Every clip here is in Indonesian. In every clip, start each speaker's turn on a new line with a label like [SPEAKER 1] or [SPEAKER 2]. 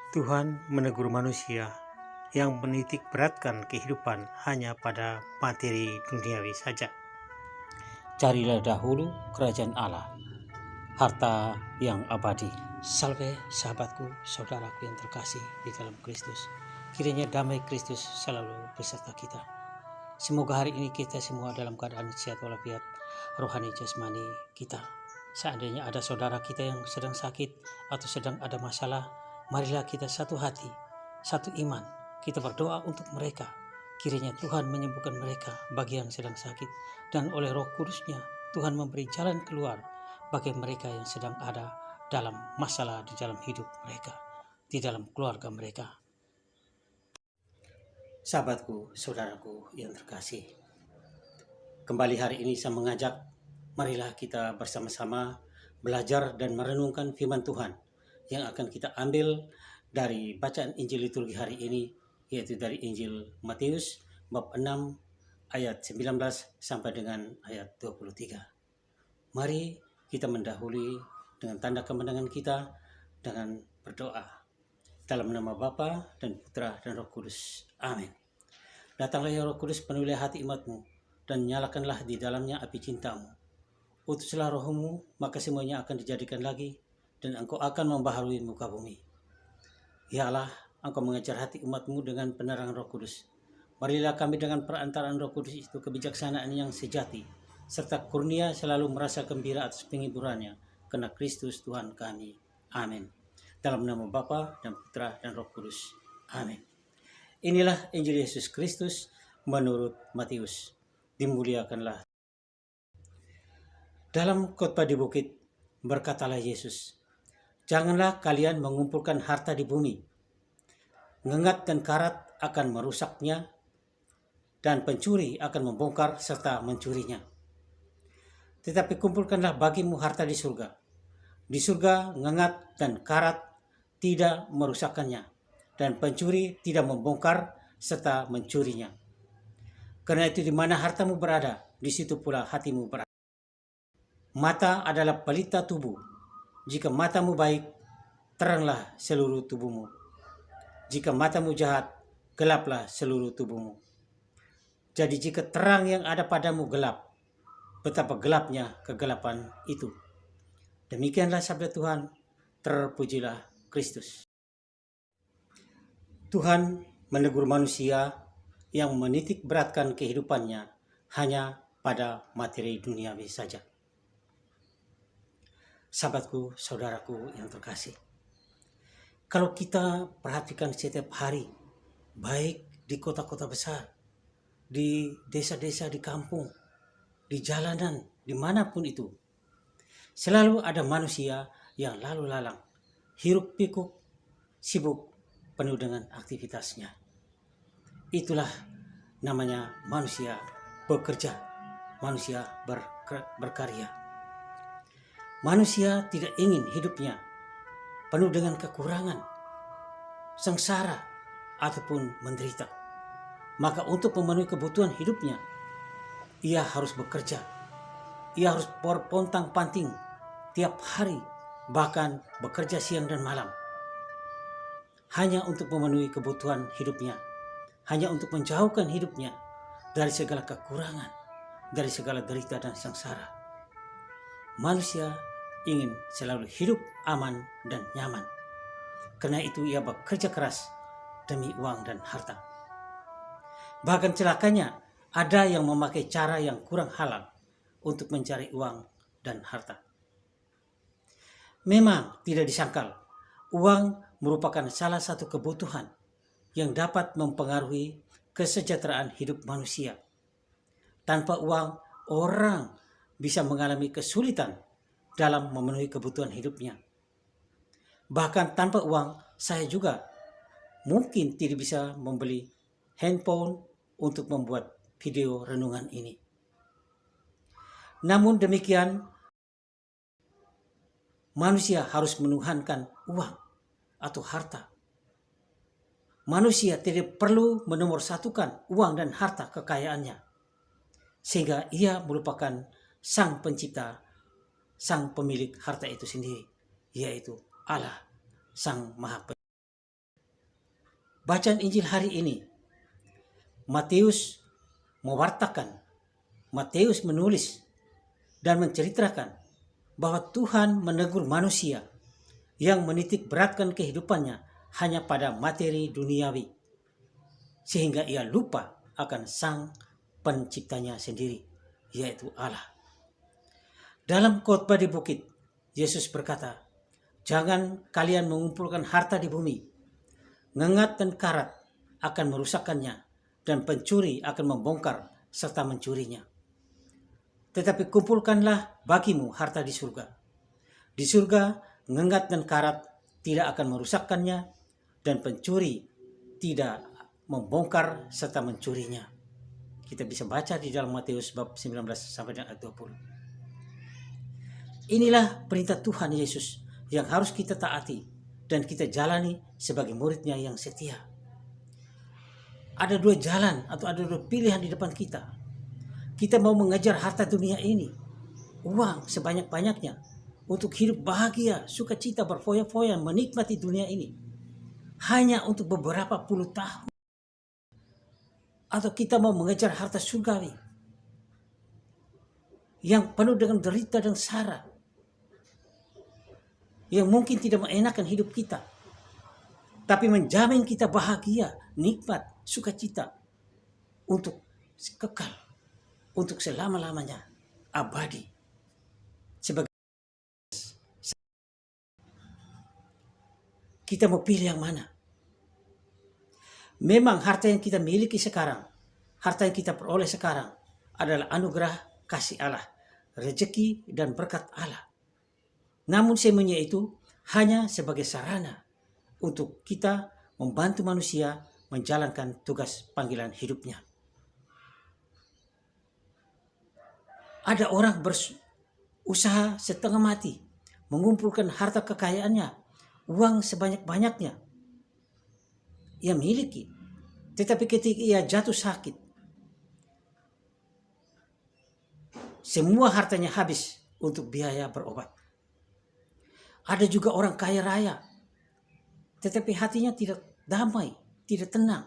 [SPEAKER 1] Tuhan menegur manusia yang menitik beratkan kehidupan hanya pada materi duniawi saja.
[SPEAKER 2] Carilah dahulu kerajaan Allah, harta yang abadi. Salve sahabatku, saudaraku yang terkasih di dalam Kristus. Kiranya damai Kristus selalu beserta kita. Semoga hari ini kita semua dalam keadaan sehat walafiat rohani jasmani kita. Seandainya ada saudara kita yang sedang sakit atau sedang ada masalah, marilah kita satu hati, satu iman. Kita berdoa untuk mereka. Kiranya Tuhan menyembuhkan mereka bagi yang sedang sakit, dan oleh Roh Kudus-Nya Tuhan memberi jalan keluar bagi mereka yang sedang ada dalam masalah di dalam hidup mereka, di dalam keluarga mereka.
[SPEAKER 1] Sahabatku, saudaraku yang terkasih, kembali hari ini saya mengajak, marilah kita bersama-sama belajar dan merenungkan firman Tuhan yang akan kita ambil dari bacaan Injil liturgi hari ini, yaitu dari Injil Matius bab 6 ayat 19 sampai dengan ayat 23. Mari kita mendahului dengan tanda kemenangan kita dengan berdoa. Dalam nama Bapa dan Putra dan Roh Kudus. Amin. Datanglah ya Roh Kudus, penuhilah hati umatmu, dan nyalakanlah di dalamnya api cintamu. Utuslah rohmu, maka semuanya akan dijadikan lagi, dan engkau akan membaharui muka bumi. Ya Allah, engkau mengajar hati umatmu dengan penerangan Roh Kudus. Marilah kami dengan perantaraan Roh Kudus itu kebijaksanaan yang sejati, serta kurnia selalu merasa gembira atas penghiburannya, karena Kristus Tuhan kami. Amin. Dalam nama Bapa dan Putra dan Roh Kudus. Amin. Inilah Injil Yesus Kristus menurut Matius. Dimuliakanlah. Dalam khotbah di bukit, berkatalah Yesus, "Janganlah kalian mengumpulkan harta di bumi. Ngengat dan karat akan merusaknya, dan pencuri akan membongkar serta mencurinya. Tetapi kumpulkanlah bagimu harta di surga. Di surga ngengat dan karat tidak merusakkannya, dan pencuri tidak membongkar serta mencurinya. Karena itu di mana hartamu berada, di situ pula hatimu berada. Mata adalah pelita tubuh. Jika matamu baik, teranglah seluruh tubuhmu. Jika matamu jahat, gelaplah seluruh tubuhmu. Jadi jika terang yang ada padamu gelap, betapa gelapnya kegelapan itu." Demikianlah sabda Tuhan, terpujilah Kristus. Tuhan menegur manusia yang menitik beratkan kehidupannya hanya pada materi duniawi saja. Sahabatku, saudaraku yang terkasih, kalau kita perhatikan setiap hari, baik di kota-kota besar, di desa-desa, di kampung, di jalanan, dimanapun itu, selalu ada manusia yang lalu lalang, hiruk pikuk, sibuk, penuh dengan aktivitasnya. Itulah namanya manusia bekerja, manusia berkarya. Manusia tidak ingin hidupnya penuh dengan kekurangan, sengsara, ataupun menderita. Maka untuk memenuhi kebutuhan hidupnya, ia harus bekerja. Ia harus pontang-panting tiap hari, bahkan bekerja siang dan malam. Hanya untuk memenuhi kebutuhan hidupnya. Hanya untuk menjauhkan hidupnya dari segala kekurangan, dari segala derita dan sengsara. Manusia ingin selalu hidup aman dan nyaman. Karena itu ia bekerja keras demi uang dan harta. Bahkan celakanya, ada yang memakai cara yang kurang halal untuk mencari uang dan harta. Memang tidak disangkal, uang merupakan salah satu kebutuhan yang dapat mempengaruhi kesejahteraan hidup manusia. Tanpa uang, orang bisa mengalami kesulitan dalam memenuhi kebutuhan hidupnya. Bahkan tanpa uang, saya juga mungkin tidak bisa membeli handphone untuk membuat video renungan ini. Namun demikian, manusia harus menuhankan uang atau harta. Manusia tidak perlu menomorsatukan uang dan harta kekayaannya, sehingga ia merupakan sang pencipta, sang pemilik harta itu sendiri, yaitu Allah, Sang Maha Pencipta. bacaan Injil hari ini, Matius mewartakan, Matius menulis dan menceritakan bahwa Tuhan menegur manusia yang menitik beratkan kehidupannya hanya pada materi duniawi, sehingga ia lupa akan sang penciptanya sendiri, yaitu Allah. Dalam khotbah di bukit, Yesus berkata, "Jangan kalian mengumpulkan harta di bumi. Ngengat dan karat akan merusakkannya, dan pencuri akan membongkar serta mencurinya. Tetapi kumpulkanlah bagimu harta di surga. Di surga, ngengat dan karat tidak akan merusakkannya, dan pencuri tidak membongkar serta mencurinya." Kita bisa baca di dalam Matius bab 19 sampai dengan ayat 20. Inilah perintah Tuhan Yesus yang harus kita taati dan kita jalani sebagai muridnya yang setia. Ada dua jalan atau ada dua pilihan di depan kita. Kita mau mengejar harta dunia ini, uang sebanyak-banyaknya, untuk hidup bahagia, sukacita, berfoya-foya, menikmati dunia ini hanya untuk beberapa puluh tahun. Atau kita mau mengejar harta surgawi yang penuh dengan derita dan sara, yang mungkin tidak mengenakan hidup kita, tapi menjamin kita bahagia, nikmat, sukacita untuk kekal, untuk selama-lamanya, abadi. Sebagai kita mau pilih yang mana? Memang harta yang kita miliki sekarang, harta yang kita peroleh sekarang adalah anugerah kasih Allah, rezeki dan berkat Allah. Namun semuanya itu hanya sebagai sarana untuk kita membantu manusia menjalankan tugas panggilan hidupnya. Ada orang berusaha setengah mati mengumpulkan harta kekayaannya, uang sebanyak-banyaknya ia miliki, tetapi ketika ia jatuh sakit, semua hartanya habis untuk biaya berobat. Ada juga orang kaya raya, tetapi hatinya tidak damai, tidak tenang,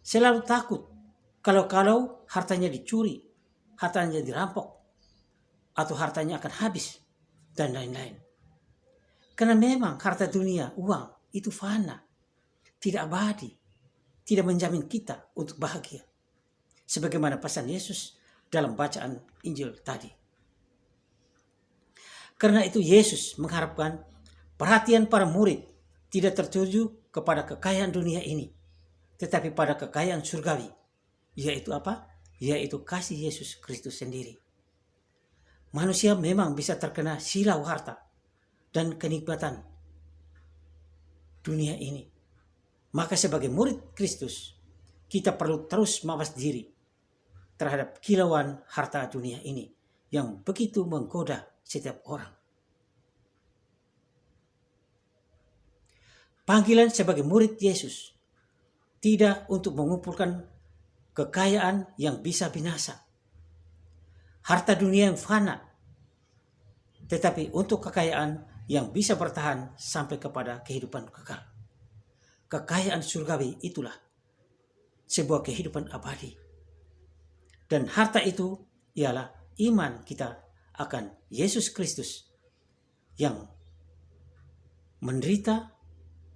[SPEAKER 1] selalu takut kalau hartanya dicuri, hartanya dirampok, atau hartanya akan habis, dan lain-lain. Karena memang harta dunia, uang, itu fana, tidak abadi, tidak menjamin kita untuk bahagia. Sebagaimana pesan Yesus dalam bacaan Injil tadi. Karena itu Yesus mengharapkan perhatian para murid tidak tertuju kepada kekayaan dunia ini, tetapi pada kekayaan surgawi. Yaitu apa? Yaitu kasih Yesus Kristus sendiri. Manusia memang bisa terkena silau harta dan kenikmatan dunia ini. Maka sebagai murid Kristus, kita perlu terus mawas diri terhadap kilauan harta dunia ini yang begitu menggoda setiap orang. Panggilan sebagai murid Yesus tidak untuk mengumpulkan kekayaan yang bisa binasa, harta dunia yang fana, tetapi untuk kekayaan yang bisa bertahan sampai kepada kehidupan kekal. Kekayaan surgawi itulah sebuah kehidupan abadi. Dan harta itu ialah iman kita akan Yesus Kristus yang menderita,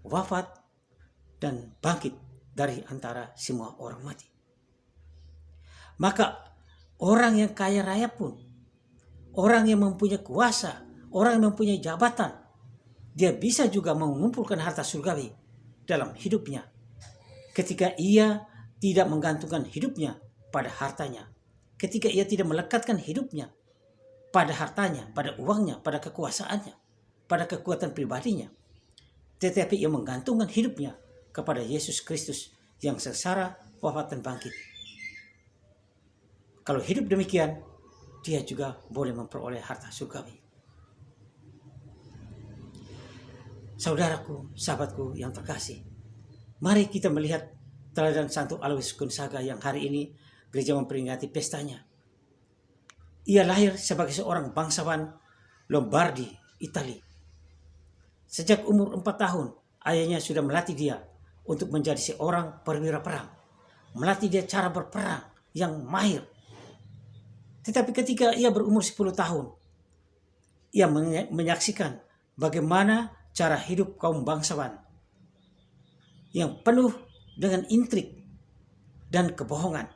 [SPEAKER 1] wafat, dan bangkit dari antara semua orang mati. Maka orang yang kaya raya pun, orang yang mempunyai kuasa, orang yang mempunyai jabatan, dia bisa juga mengumpulkan harta surgawi dalam hidupnya ketika ia tidak menggantungkan hidupnya pada hartanya, ketika ia tidak melekatkan hidupnya pada hartanya, pada uangnya, pada kekuasaannya, pada kekuatan pribadinya, tetapi ia menggantungkan hidupnya kepada Yesus Kristus yang sengsara, wafat, dan bangkit. Kalau hidup demikian, dia juga boleh memperoleh harta surgawi. Saudaraku, sahabatku yang terkasih, mari kita melihat teladan Santo Aloysius Gonzaga yang hari ini gereja memperingati pestanya. Ia lahir sebagai seorang bangsawan Lombardi, Italia. Sejak umur 4 tahun, ayahnya sudah melatih dia untuk menjadi seorang perwira perang. Melatih dia cara berperang yang mahir. Tetapi ketika ia berumur 10 tahun, ia menyaksikan bagaimana cara hidup kaum bangsawan yang penuh dengan intrik dan kebohongan.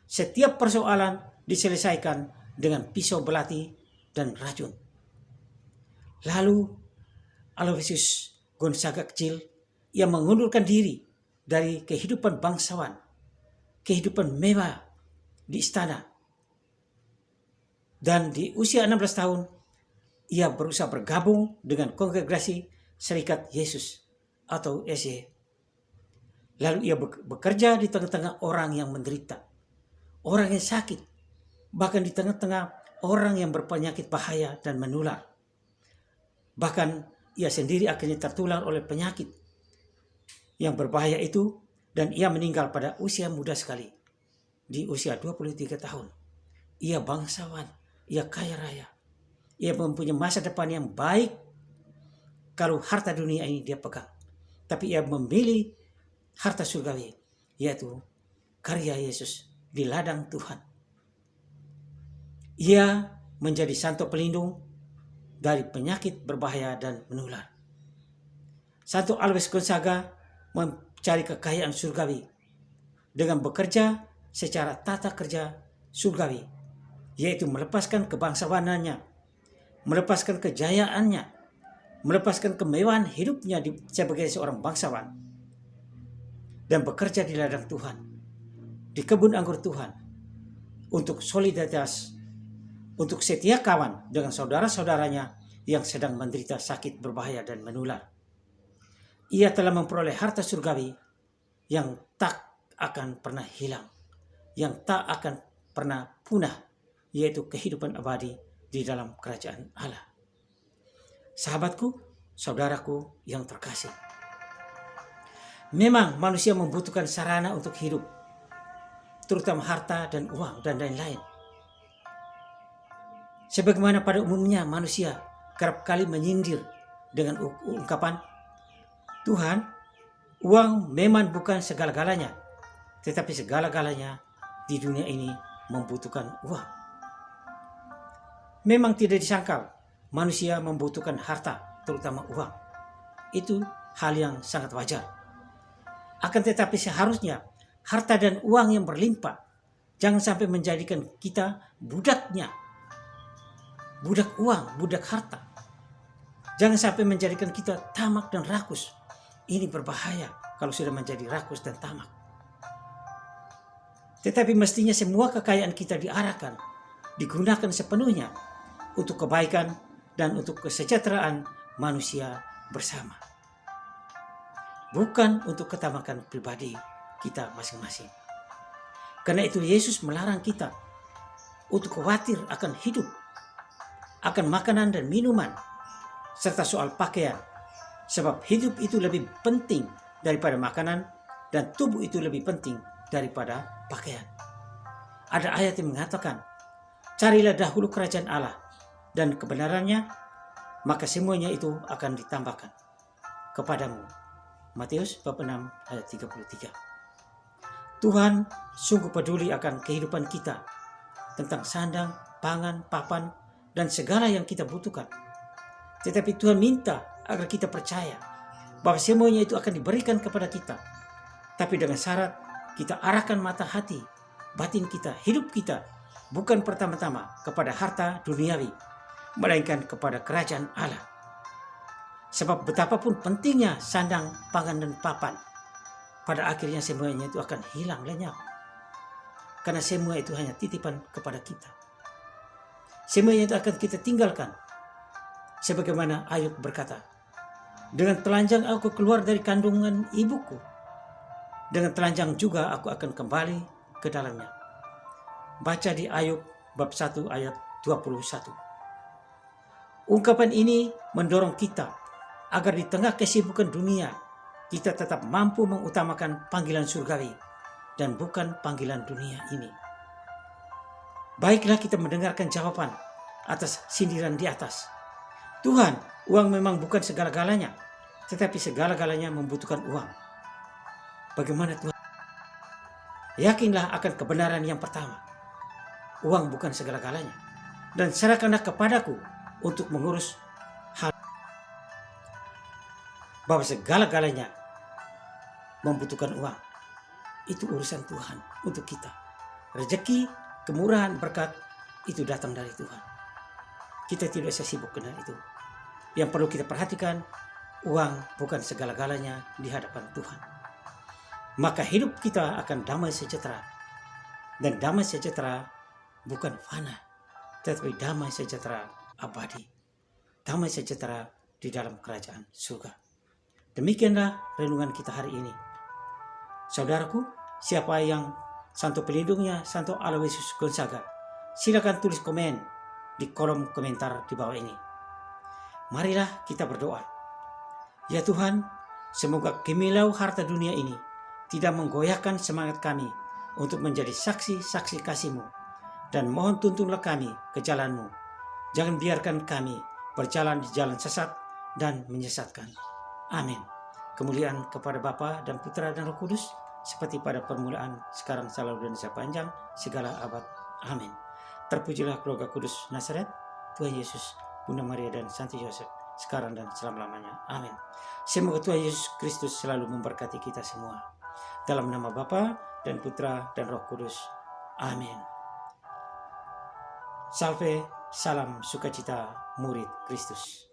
[SPEAKER 1] Setiap persoalan diselesaikan dengan pisau belati dan racun. Lalu Aloysius Gonzaga kecil, ia mengundurkan diri dari kehidupan bangsawan, kehidupan mewah di istana. Dan di usia 16 tahun, ia berusaha bergabung dengan kongregasi Serikat Yesus atau SY. Lalu ia bekerja di tengah-tengah orang yang menderita, orang yang sakit, bahkan di tengah-tengah orang yang berpenyakit bahaya dan menular. Bahkan ia sendiri akhirnya tertular oleh penyakit yang berbahaya itu, dan ia meninggal pada usia muda sekali, di usia 23 tahun. Ia bangsawan, ia kaya raya, ia mempunyai masa depan yang baik kalau harta dunia ini dia pegang. Tapi ia memilih harta surgawi, yaitu karya Yesus di ladang Tuhan. Ia menjadi santo pelindung dari penyakit berbahaya dan menular. Santo Aloysius Gonzaga mencari kekayaan surgawi dengan bekerja secara tata kerja surgawi, yaitu melepaskan kebangsawanannya, melepaskan kejayaannya, melepaskan kemewahan hidupnya sebagai seorang bangsawan, dan bekerja di ladang Tuhan, di kebun anggur Tuhan, untuk solidaritas, untuk setia kawan dengan saudara-saudaranya yang sedang menderita sakit berbahaya dan menular. Ia telah memperoleh harta surgawi yang tak akan pernah hilang, yang tak akan pernah punah, yaitu kehidupan abadi di dalam kerajaan Allah. Sahabatku, saudaraku yang terkasih, memang manusia membutuhkan sarana untuk hidup, terutama harta dan uang dan lain-lain. Sebagaimana pada umumnya manusia kerap kali menyindir dengan ungkapan, Tuhan, uang memang bukan segala-galanya, tetapi segala-galanya di dunia ini membutuhkan uang. Memang tidak disangkal manusia membutuhkan harta, terutama uang. Itu hal yang sangat wajar. Akan tetapi seharusnya harta dan uang yang berlimpah jangan sampai menjadikan kita budaknya. Budak uang, budak harta. Jangan sampai menjadikan kita tamak dan rakus. Ini berbahaya kalau sudah menjadi rakus dan tamak. Tetapi mestinya semua kekayaan kita diarahkan, digunakan sepenuhnya untuk kebaikan dan untuk kesejahteraan manusia bersama. Bukan untuk ketamakan pribadi kita masing-masing. Karena itu Yesus melarang kita untuk khawatir akan hidup, akan makanan dan minuman, serta soal pakaian. Sebab hidup itu lebih penting daripada makanan, dan tubuh itu lebih penting daripada pakaian. Ada ayat yang mengatakan, carilah dahulu kerajaan Allah dan kebenarannya, maka semuanya itu akan ditambahkan kepadamu. Matius bab 6 ayat 33. Tuhan sungguh peduli akan kehidupan kita, tentang sandang, pangan, papan, dan segala yang kita butuhkan. Tetapi Tuhan minta agar kita percaya bahwa semuanya itu akan diberikan kepada kita. Tapi dengan syarat kita arahkan mata hati, batin kita, hidup kita, bukan pertama-tama kepada harta duniawi, melainkan kepada kerajaan Allah. Sebab betapapun pentingnya sandang, pangan, dan papan, pada akhirnya semuanya itu akan hilang lenyap. Karena semua itu hanya titipan kepada kita. Semuanya itu akan kita tinggalkan. Sebagaimana Ayub berkata, dengan telanjang aku keluar dari kandungan ibuku, dengan telanjang juga aku akan kembali ke dalamnya. Baca di Ayub bab 1 ayat 21. Ungkapan ini mendorong kita agar di tengah kesibukan dunia kita tetap mampu mengutamakan panggilan surgawi dan bukan panggilan dunia ini. Baiklah kita mendengarkan jawaban atas sindiran di atas. Tuhan, uang memang bukan segala-galanya, tetapi segala-galanya membutuhkan uang. bagaimana Tuhan. Yakinlah akan kebenaran yang pertama. Uang bukan segala-galanya. Dan serahkanlah kepadaku untuk mengurus hal bahwa segala-galanya membutuhkan uang. Itu urusan Tuhan untuk kita. Rezeki, kemurahan, berkat itu datang dari Tuhan. Kita tidak usah sibuk dengan itu. Yang perlu kita perhatikan, uang bukan segala-galanya di hadapan Tuhan. Maka hidup kita akan damai sejahtera. Dan damai sejahtera bukan fana, tetapi damai sejahtera abadi. Damai sejahtera di dalam kerajaan surga. Demikianlah renungan kita hari ini. Saudaraku, siapa yang Santo Pelindungnya, Santo Aloysius Gonzaga, silakan tulis komen di kolom komentar di bawah ini. Marilah kita berdoa. Ya Tuhan, semoga gemilau harta dunia ini tidak menggoyahkan semangat kami untuk menjadi saksi-saksi kasih-Mu. Dan mohon tuntunlah kami ke jalan-Mu. Jangan biarkan kami berjalan di jalan sesat dan menyesatkan. Amin. Kemuliaan kepada Bapa dan Putra dan Roh Kudus, seperti pada permulaan, sekarang, selalu, dan sepanjang segala abad. Amin. Terpujilah keluarga kudus Nazaret, Tuhan Yesus, Bunda Maria, dan Santo Yosef, sekarang dan selama-lamanya. Amin. Semoga Tuhan Yesus Kristus selalu memberkati kita semua. Dalam nama Bapa dan Putra dan Roh Kudus. Amin. Salve, salam sukacita, murid Kristus.